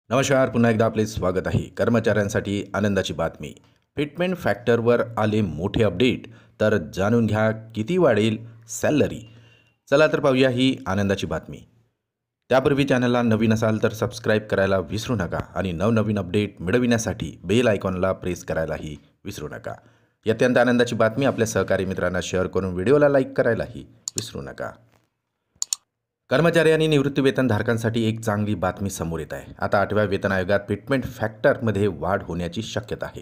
नमस्कार, पुन्हा एकदा आपले स्वागत आहे. कर्मचाऱ्यांसाठी आनंदाची बातमी. फिटमेंट फॅक्टरवर आले मोठे अपडेट. तर जाणून घ्या किती वाढेल सॅलरी. चला तर पाहूया ही आनंदाची बातमी. त्यापूर्वी चॅनलला नवीन असाल तर सबस्क्राईब करायला विसरू नका आणि नवनवीन अपडेट मिळविण्यासाठी बेल आयकॉनला प्रेस करायलाही विसरू नका. ही अत्यंत आनंदाची बातमी आपल्या सहकारी मित्रांना शेअर करून व्हिडिओला लाईक करायलाही विसरू नका. कर्मचारी आणि निवृत्तीवेतनधारकांसाठी एक चांगली बातमी समोर येत आहे. आता 8व्या वेतन आयोगात फिटमेंट फॅक्टरमध्ये वाढ होण्याची शक्यता आहे.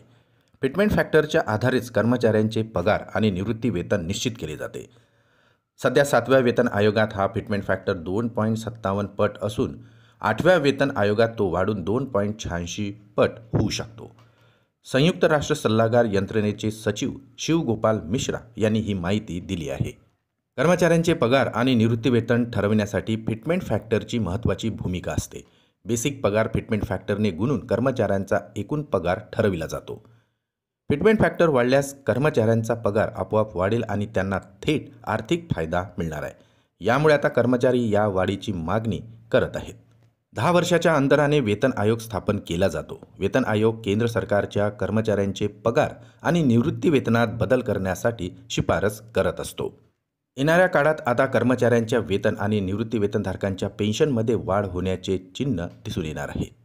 फिटमेंट फॅक्टरच्या आधारेच कर्मचाऱ्यांचे पगार आणि निवृत्ती वेतन निश्चित केले जाते. सध्या 7व्या वेतन आयोगात हा फिटमेंट फॅक्टर 2.57 पट असून 8व्या वेतन आयोगात तो वाढून 2.86 पट होऊ शकतो. संयुक्त राष्ट्र सल्लागार यंत्रणेचे सचिव शिवगोपाल मिश्रा यांनी ही माहिती दिली आहे. कर्मचाऱ्यांचे पगार आणि निवृत्तीवेतन ठरविण्यासाठी फिटमेंट फॅक्टरची महत्त्वाची भूमिका असते. बेसिक पगार फिटमेंट फॅक्टरने गुणून कर्मचाऱ्यांचा एकूण पगार ठरविला जातो. फिटमेंट फॅक्टर वाढल्यास कर्मचाऱ्यांचा पगार आपोआप वाढेल आणि त्यांना थेट आर्थिक फायदा मिळणार आहे. यामुळे आता कर्मचारी या वाढीची मागणी करत आहेत. 10 वर्षाच्या अंतराने वेतन आयोग स्थापन केला जातो. वेतन आयोग केंद्र सरकारच्या कर्मचाऱ्यांचे पगार आणि निवृत्ती वेतनात बदल करण्यासाठी शिफारस करत असतो. येणाऱ्या काळात आता कर्मचाऱ्यांच्या वेतन आणि निवृत्ती वेतनधारकांच्या पेन्शनमध्ये वाढ होण्याचे चिन्ह दिसून येणार आहे.